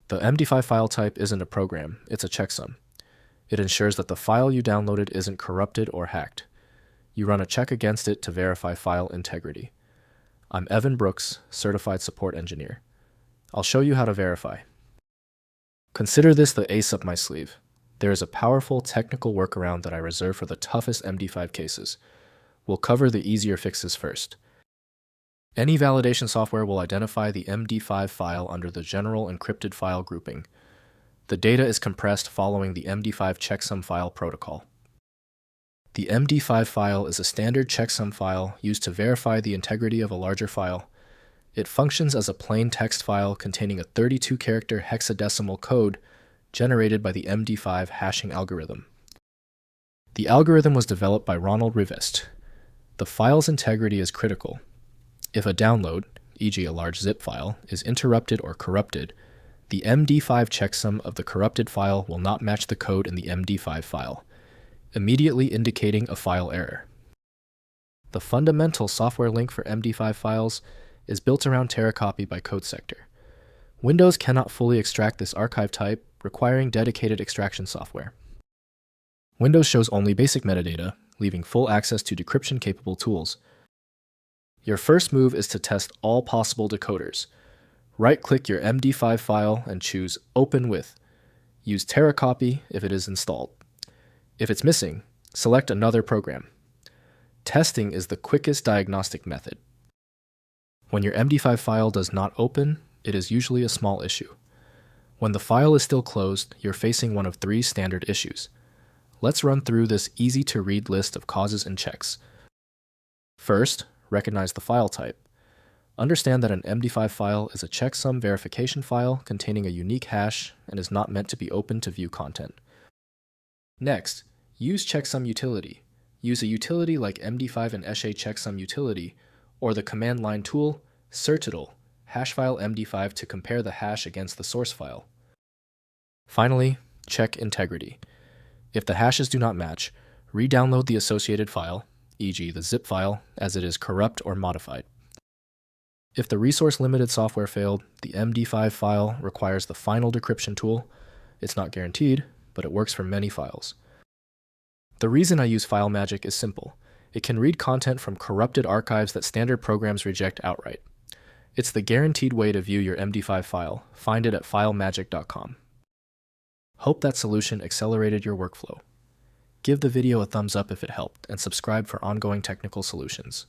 The MD5 file type isn't a program, it's a checksum. It ensures that the file you downloaded isn't corrupted or hacked. You run a check against it to verify file integrity. I'm Evan Brooks, Certified Support Engineer. I'll show you how to verify. Consider this the ace up my sleeve. There is a powerful technical workaround that I reserve for the toughest MD5 cases. We'll cover the easier fixes first. Any validation software will identify the MD5 file under the general encrypted file grouping. The data is compressed following the MD5 Checksum File protocol. The MD5 file is a standard checksum file used to verify the integrity of a larger file. It functions as a plain text file containing a 32-character hexadecimal code generated by the MD5 hashing algorithm. The algorithm was developed by Ronald Rivest. The file's integrity is critical. If a download, e.g. a large zip file, is interrupted or corrupted, the MD5 checksum of the corrupted file will not match the code in the MD5 file, immediately indicating a file error. The fundamental software link for MD5 files is built around Terracopy by CodeSector. Windows cannot fully extract this archive type, requiring dedicated extraction software. Windows shows only basic metadata, leaving full access to decryption-capable tools. Your first move is to test all possible decoders. Right-click your MD5 file and choose Open With. Use Terracopy if it is installed. If it's missing, select another program. Testing is the quickest diagnostic method. When your MD5 file does not open, it is usually a small issue. When the file is still closed, you're facing one of three standard issues. Let's run through this easy-to-read list of causes and checks. First, recognize the file type. Understand that an MD5 file is a checksum verification file containing a unique hash and is not meant to be opened to view content. Next, use Checksum Utility. Use a utility like MD5 and SHA Checksum Utility, or the command line tool certidal hashfile MD5 to compare the hash against the source file. Finally, check integrity. If the hashes do not match, re-download the associated file, e.g. the zip file, as it is corrupt or modified. If the resource-limited software failed, the MD5 file requires the final decryption tool. It's not guaranteed, but it works for many files. The reason I use FileMagick is simple. It can read content from corrupted archives that standard programs reject outright. It's the guaranteed way to view your MD5 file. Find it at filemagick.com. Hope that solution accelerated your workflow. Give the video a thumbs up if it helped, and subscribe for ongoing technical solutions.